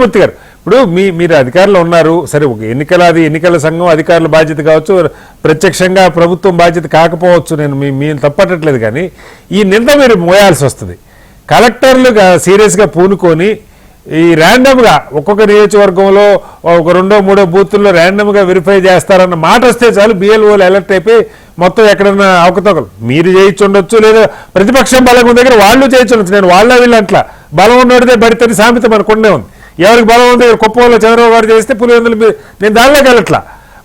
మూర్తి గారు, ఇప్పుడు మీరు అధికారులు ఉన్నారు సరే, ఒక ఎన్నికల సంఘం అధికారుల బాధ్యత కావచ్చు, ప్రత్యక్షంగా ప్రభుత్వం బాధ్యత కాకపోవచ్చు, నేను మీరు తప్పట్టట్లేదు, కానీ ఈ నింద మీరు మోయాల్సి వస్తుంది. కలెక్టర్లు సీరియస్గా పూనుకొని ఈ ర్యాండమ్గా ఒక్కొక్క నియోజకవర్గంలో ఒక 2-3 బూతుల్లో ర్యాండమ్గా వెరిఫై చేస్తారన్న మాట వస్తే చాలు బిఎల్ఓలు అలర్ట్ అయిపోయి మొత్తం ఎక్కడన్నా అవకతవకలు మీరు చేయించుండొచ్చు, లేదా ప్రతిపక్షం బలంగా ఉన్న దగ్గర వాళ్ళు చేయించుండొచ్చు. నేను వాళ్ళ వీళ్ళంట్లా బలం ఉన్నోడిదే బడితని సామెత మనకుండే ఉంది. ఎవరికి బలం ఉంది, కుప్పంలో చంద్రబాబు గారు చేస్తే పులివెందులు నేను దానిలోకి వెళ్ళట్లా.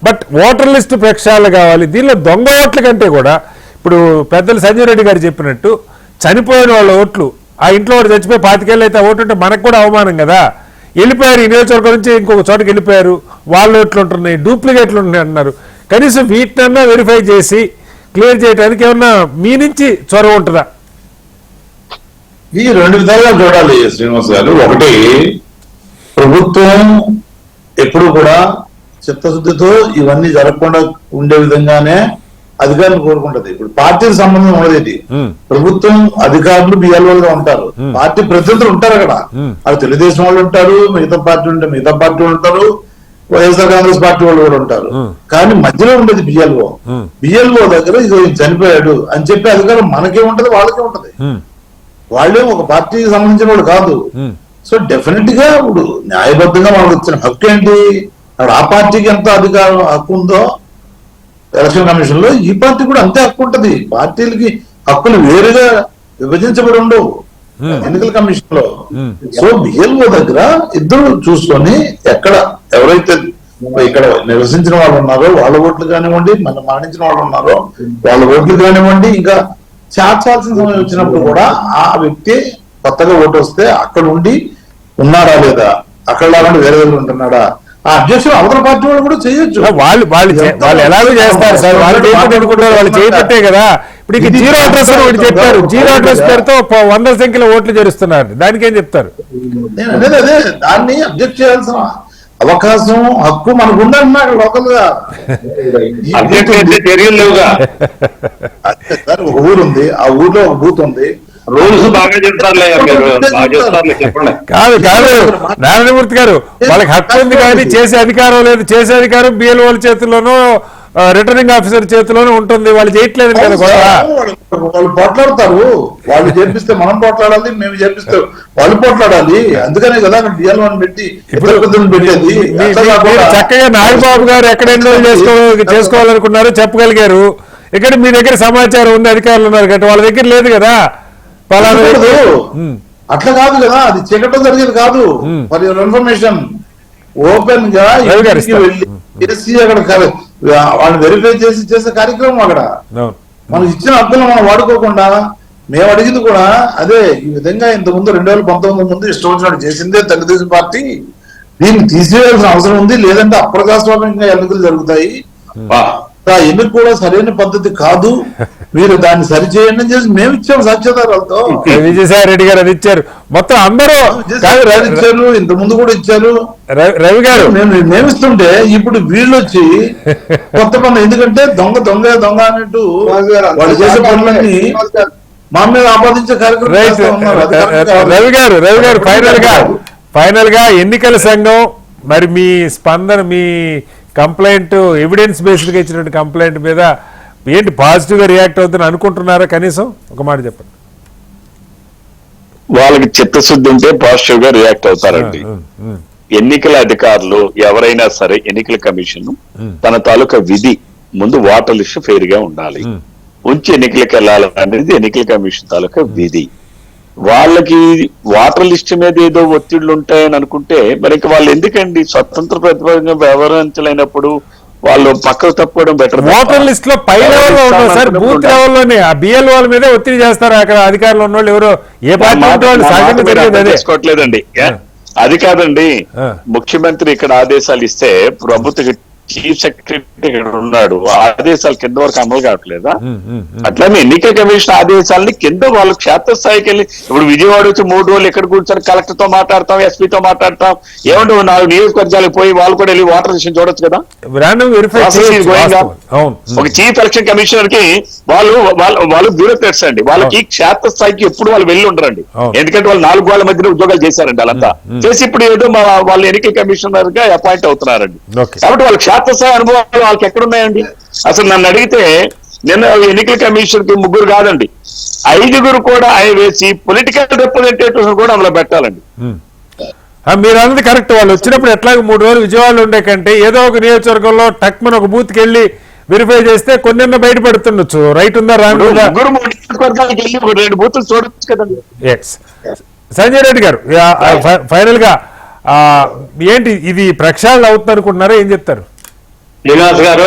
బట్ ఓటర్ లిస్టు ప్రక్షాళన కావాలి. దీనిలో దొంగ ఓట్ల కంటే కూడా ఇప్పుడు పెద్దలు సంజయ్ రెడ్డి గారు చెప్పినట్టు చనిపోయిన వాళ్ళ ఓట్లు, ఆ ఇంట్లో వాడు చచ్చిపోయి 25 ఏళ్ళు అయితే ఓటు ఉంటే మనకు కూడా అవమానం కదా. వెళ్ళిపోయారు, ఈ నియోజకవర్గం నుంచి ఇంకొక చోటకి వెళ్ళిపోయారు, వాళ్ళ ఓట్లు ఉంటున్నాయి, డూప్లికేట్లు ఉన్నాయి అంటున్నారు. కనీసం వీటినన్నా వెరిఫై చేసి క్లియర్ చేయడానికి ఏమన్నా మీ నుంచి చొరవ ఉంటుందా? ఈ 2 విధాలుగా చూడాలి శ్రీనివాస్ గారు. ఒకటి, ప్రభుత్వం ఎప్పుడు కూడా చిత్తశుద్ధితో ఇవన్నీ జరగకుండా ఉండే విధంగానే అధికారులు కోరుకుంటది. ఇప్పుడు పార్టీకి సంబంధం ఉండదు. ఇది ప్రభుత్వం అధికారులు బిఎల్ఓలుగా ఉంటారు, పార్టీ ప్రతినిధులు ఉంటారు అక్కడ. అది తెలుగుదేశం వాళ్ళు ఉంటారు, మిగతా పార్టీ ఉంటే మిగతా పార్టీ ఉంటారు, వైఎస్ఆర్ కాంగ్రెస్ పార్టీ వాళ్ళు కూడా ఉంటారు. కానీ మధ్యలో ఉండేది బిఎల్ఓ. బిఎల్ఓ దగ్గర ఇది చనిపోయాడు అని చెప్పి అధికారం మనకే ఉంటది, వాళ్ళకే ఉంటది. వాళ్ళే ఒక పార్టీకి సంబంధించిన వాళ్ళు కాదు. సో డెఫినెట్ గా ఇప్పుడు న్యాయబద్ధంగా మనకు వచ్చిన హక్కు ఏంటి, ఆ పార్టీకి ఎంత అధికారం హక్కు ఉందో ఎలక్షన్ కమిషన్ లో, ఈ పార్టీ కూడా అంతే హక్కు ఉంటది. పార్టీలకి హక్కులు వేరుగా విభజించబడి ఉండవు ఎన్నికల కమిషన్ లో. సో బిఎల్ఓ దగ్గర ఇద్దరు చూసుకొని ఎక్కడ ఎవరైతే ఇక్కడ నివసించిన వాళ్ళు ఉన్నారో వాళ్ళ ఓట్లు కానివ్వండి, మన మరణించిన వాళ్ళు ఉన్నారో వాళ్ళ ఓట్లు కానివ్వండి, ఇంకా చేర్చాల్సిన సమయం వచ్చినప్పుడు కూడా ఆ వ్యక్తి కొత్తగా ఓటు వస్తే అక్కడ ఉండి ఉన్నారా లేదా, అక్కడ లాగా వేరే దగ్గర ఉంటున్నాడా, ఆ అధ్యక్షులు అవతల పార్టీ వాళ్ళు కూడా చేయొచ్చు. వాళ్ళు ఎలాగో చేస్తారు సార్, వాళ్ళు అనుకుంటారు, వాళ్ళు చేయబట్టే కదా. ఇప్పుడు ఇక జీరో అడ్రస్ ఒకటి చెప్పారు, జీరో అడ్రస్ పేరుతో 100 సంఖ్యలో ఓట్లు చేరుస్తున్నారు, దానికి ఏం చెప్తారు? నేను అనేది అదే, దాన్ని అబ్జెక్ట్ చేయాల్సిన అవకాశం హక్కు మనకు ఉందన్నా లోకల్ గా. చర్యలు లేవుగా. ఒక ఊరు ఉంది, ఆ ఊర్లో ఒక బూత్ ఉంది, రూల్స్ బాగా చెప్తారులే, చెప్పండి. కాదు నారాయణమూర్తి గారు, వాళ్ళకి హక్కు ఉంది కానీ చేసే అధికారం లేదు. చేసే అధికారం బిఎల్ఓల చేతుల్లోనూ రిటర్నింగ్ ఆఫీసర్ చేతిలోనే ఉంటుంది, వాళ్ళు చేయట్లేదు కదా. వాళ్ళు పోట్లాడతారు, వాళ్ళు చేపిస్తే మనం పోట్లాడాలి, మేము చేపిస్తే వాళ్ళు పోట్లాడాలి. అందుకనే కదా బిఎల్ఓ పెట్టి పెట్టేది. చక్కగా నాగబాబు గారు ఎక్కడ ఎన్రోల్ చేసుకోవాలనుకున్నారు చెప్పగలిగారు. ఇక్కడ మీ దగ్గర సమాచారం ఉంది, అధికారులు ఉన్నారు కదా, వాళ్ళ దగ్గర లేదు కదా. అట్లా కాదు కదా, అది చీకటం జరిగేది కాదు. ఫర్ యువర్ ఇన్ఫర్మేషన్, ఓపెన్ గా వెళ్ళి చేసి అక్కడ వాళ్ళు వెరిఫై చేసే కార్యక్రమం అక్కడ. మనకి ఇచ్చిన హక్కులు మనం వాడుకోకుండా మేము అడిగింది కూడా అదే. ఈ విధంగా ఇంతకుముందు 2019 ముందు ఇష్టం వచ్చినట్టు చేసిందే తెలుగుదేశం పార్టీ. దీన్ని తీసివేయాల్సిన అవసరం ఉంది, లేదంటే అప్రజాస్వామ్యంగా ఎన్నికలు జరుగుతాయి. ఆ ఎన్నిక కూడా సరైన పద్ధతి కాదు, మీరు దాన్ని సరిచేయండి అని చేసి మేము ఇచ్చాము సాక్ష్యాధారాలతో. విజయసాయి రెడ్డి గారు అది ఇచ్చారు, మొత్తం అందరూ ఇచ్చారు, ఇంత ముందు కూడా ఇచ్చారు. రవి గారు మేము ఇస్తుంటే ఇప్పుడు వీళ్ళు వచ్చి కొత్త పనులు, ఎందుకంటే దొంగ దొంగ దొంగ అన్నట్టు వాళ్ళు చేసే పనులన్నీ మా మీద ఆపాదించే కార్యక్రమం. రవి గారు ఫైనల్ గా ఎన్నికల సంఘం మరి మీ స్పందన, మీ కంప్లైంట్ ఎవిడెన్స్ బేస్డ్ గా ఇచ్చినటువంటి కంప్లైంట్ మీద ఏంటి, పాజిటివ్ గా రియాక్ట్ అవుతుందని అనుకుంటున్నారా? కనీసం ఒక మాట చెప్పండి. వాళ్ళకి చిత్తశుద్ధి ఉంటే పాజిటివ్ గా రియాక్ట్ అవుతారండి. ఎన్నికల అధికారులు ఎవరైనా సరే, ఎన్నికల కమిషన్ తన తాలూకా విధి ముందు ఓటర్ లిస్ట్ ఫెయిర్ గా ఉండాలి, ఉంచి ఎన్నికలకు వెళ్ళాలి అనేది ఎన్నికల కమిషన్ తాలూకా విధి. వాళ్ళకి ఓటర్ లిస్ట్ మీద ఏదో ఒత్తిళ్లు ఉంటాయని అనుకుంటే మరి వాళ్ళు ఎందుకండి స్వతంత్ర ప్రతిపక్షంగా వ్యవహరించలేనప్పుడు వాళ్ళు పక్కకు తప్పుకోవడం బెటర్. ఓటర్ లిస్ట్ లో పై లెవెల్లో ఉండవు సార్, బూత్ లెవెల్లోనే ఆ బిఎల్ఓ మీద ఒత్తిడి చేస్తారు. అక్కడ అధికారులు ఉన్న వాళ్ళు ఎవరో ఏ పార్టీ చేసుకోవట్లేదండి. అది కాదండి, ముఖ్యమంత్రి ఇక్కడ ఆదేశాలు ఇస్తే ప్రభుత్వం చీఫ్ సెక్రటరీ ఇక్కడ ఉన్నాడు, ఆదేశాలు కింద వరకు అమలు కావట్లేదా? అట్లానే ఎన్నికల కమిషన్ ఆదేశాలని కింద వాళ్ళు క్షేత్రస్థాయికి వెళ్ళి, ఇప్పుడు విజయవాడ వచ్చి 3 రోజులు ఎక్కడ కూర్చొని కలెక్టర్ తో మాట్లాడతాం, ఎస్పీతో మాట్లాడతాం, ఏమంటే 4 నియోజకవర్గాలకు పోయి వాళ్ళు కూడా వెళ్ళి వాటర్ విషయం చూడొచ్చు కదా. ఒక చీఫ్ ఎలక్షన్ కమిషనర్ కి వాళ్ళు బ్యూరోక్రాట్స్ అండి, వాళ్ళకి క్షేత్రస్థాయికి ఎప్పుడు వాళ్ళు వెళ్ళి ఉండరండి. ఎందుకంటే వాళ్ళు 4 గోళ్ల మధ్యన ఉద్యోగాలు చేశారండి, వాళ్ళంతా చేసి ఇప్పుడు ఏదో వాళ్ళు ఎన్నికల కమిషనర్ గా అపాయింట్ అవుతున్నారండి. కాబట్టి వాళ్ళ క్షేత్రస్థాయి అనుభవాలు వాళ్ళకి ఎక్కడున్నాయండి? అసలు నన్ను అడిగితే నిన్న ఎన్నికల కమిషన్ కి 3 కాదండి 5 కూడా ఆయన వేసి పొలిటికల్ రిప్రజెంటేటివ్స్ కూడా అందులో పెట్టాలండి. మీరు అన్నది కరెక్ట్. వాళ్ళు వచ్చినప్పుడు ఎట్లాగో 3 రోజులు విజయవాడలో ఉండే కంటే ఏదో ఒక నియోజకవర్గంలో టక్మన్ ఒక బూత్కి వెళ్ళి వెరిఫై చేస్తే కొన్ని బయటపడుతుండొచ్చు. రైట్ ఉందా రాంగ్ ఉందా? 3 నియోజకవర్గాలకు వెళ్ళి 2 బూతులు చూడొచ్చు కదండి. సంజయ్ రెడ్డి గారు, ఫైనల్ గా ఏంటి ఇది ప్రక్షాళన అవుతుంది అనుకుంటున్నారా, ఏం చెప్తారు? శ్రీనివాస్ గారు,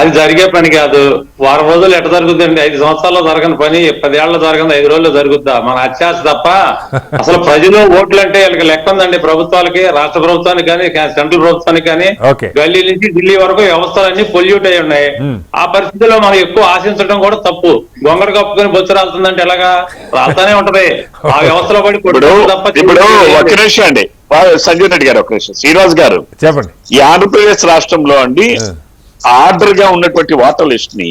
అది జరిగే పని కాదు. వారం రోజులు ఎట్ట జరుగుతుందండి? 5 సంవత్సరాల్లో జరగని పని 10 ఏళ్లలో జరగని 5 రోజుల్లో జరుగుద్దా? మన అత్యాశ తప్ప. అసలు ప్రజలు ఓట్లు అంటే వీళ్ళకి లెక్క ఉందండి. ప్రభుత్వాలకి, రాష్ట్ర ప్రభుత్వానికి కానీ సెంట్రల్ ప్రభుత్వానికి కానీ, గల్లీ నుంచి ఢిల్లీ వరకు వ్యవస్థలన్నీ పొల్యూట్ అయి ఉన్నాయి. ఆ పరిస్థితిలో మనం ఎక్కువ ఆశించడం కూడా తప్పు. గొంగడు కప్పుకొని బొచ్చు రాలుతుందంటే ఎలాగా? రాలుతానే ఉంటది. ఆ వ్యవస్థలో పడి తప్ప. ఇప్పుడు ఒక నిమిషం అండి సంజయ్ రెడ్డి గారు, ఒక నిమిషం. శ్రీనివాస్ గారు చెప్పండి. ఈ ఆంధ్రప్రదేశ్ రాష్ట్రంలో అండి ఆర్డర్ గా ఉన్నటువంటి ఓటర్ లిస్ట్ ని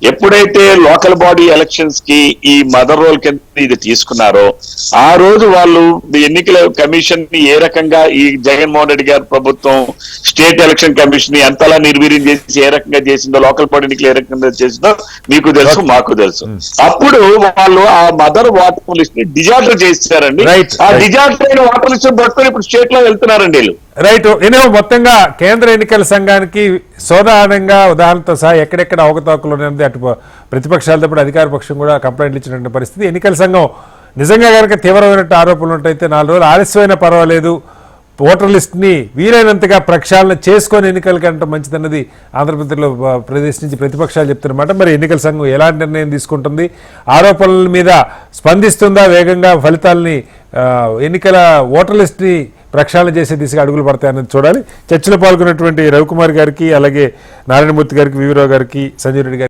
ఎప్పుడైతే లోకల్ బాడీ ఎలక్షన్స్ కి ఈ మదర్ రోల్ కింద ఇది తీసుకున్నారో ఆ రోజు వాళ్ళు ఎన్నికల కమిషన్ ని ఏ రకంగా ఈ జగన్మోహన్ రెడ్డి గారి ప్రభుత్వం స్టేట్ ఎలక్షన్ కమిషన్ ని ఎంతలా నిర్వీర్యం చేసి ఏ రకంగా చేసిందో, లోకల్ బాడీ ఎన్నికలు ఏ రకంగా చేసిందో మీకు తెలుసు, మాకు తెలుసు. అప్పుడు వాళ్ళు ఆ మదర్ ఓటర్ లిస్ట్ ని డిజార్డర్ చేస్తారండి. ఆ డిజార్డర్ అయిన ఓటర్ లిస్ట్ పట్టుకొని ఇప్పుడు స్టేట్ లో వెళ్తున్నారండి వీళ్ళు. రైట్. మొత్తంగా కేంద్ర ఎన్నికల సంఘానికి సోదానంగా ఉదాహరణతో సహా ఎక్కడెక్కడ అవకతవకలు ఉన్నది, అటు ప్రతిపక్షాలతో పాటు అధికార పక్షం కూడా కంప్లైంట్లు ఇచ్చినటువంటి పరిస్థితి. ఎన్నికల సంఘం నిజంగా కనుక తీవ్రమైన ఆరోపణలు ఉంటైతే 4 రోజులు ఆలస్యమైన పర్వాలేదు, ఓటర్ లిస్ట్ ని వీలైనంతగా ప్రక్షాళన చేసుకొని ఎన్నికల కంటే మంచిదన్నది ఆంధ్రప్రదేశ్ నుంచి ప్రతిపక్షాలు చెప్తున్నమాట. మరి ఎన్నికల సంఘం ఎలాంటి నిర్ణయం తీసుకుంటుంది, ఆరోపణల మీద స్పందిస్తుందా, వేగంగా ఫలితాలని ఎన్నికల ఓటర్ లిస్ట్ ని ప్రక్షాళన చేసే దిశగా అడుగులు పడతాయన్నది చూడాలి. చర్చలో పాల్గొన్నటువంటి రవికుమార్ గారికి, అలాగే నారాయణమూర్తి గారికి, వివరావు గారికి, సంజయ్ రెడ్డి గారికి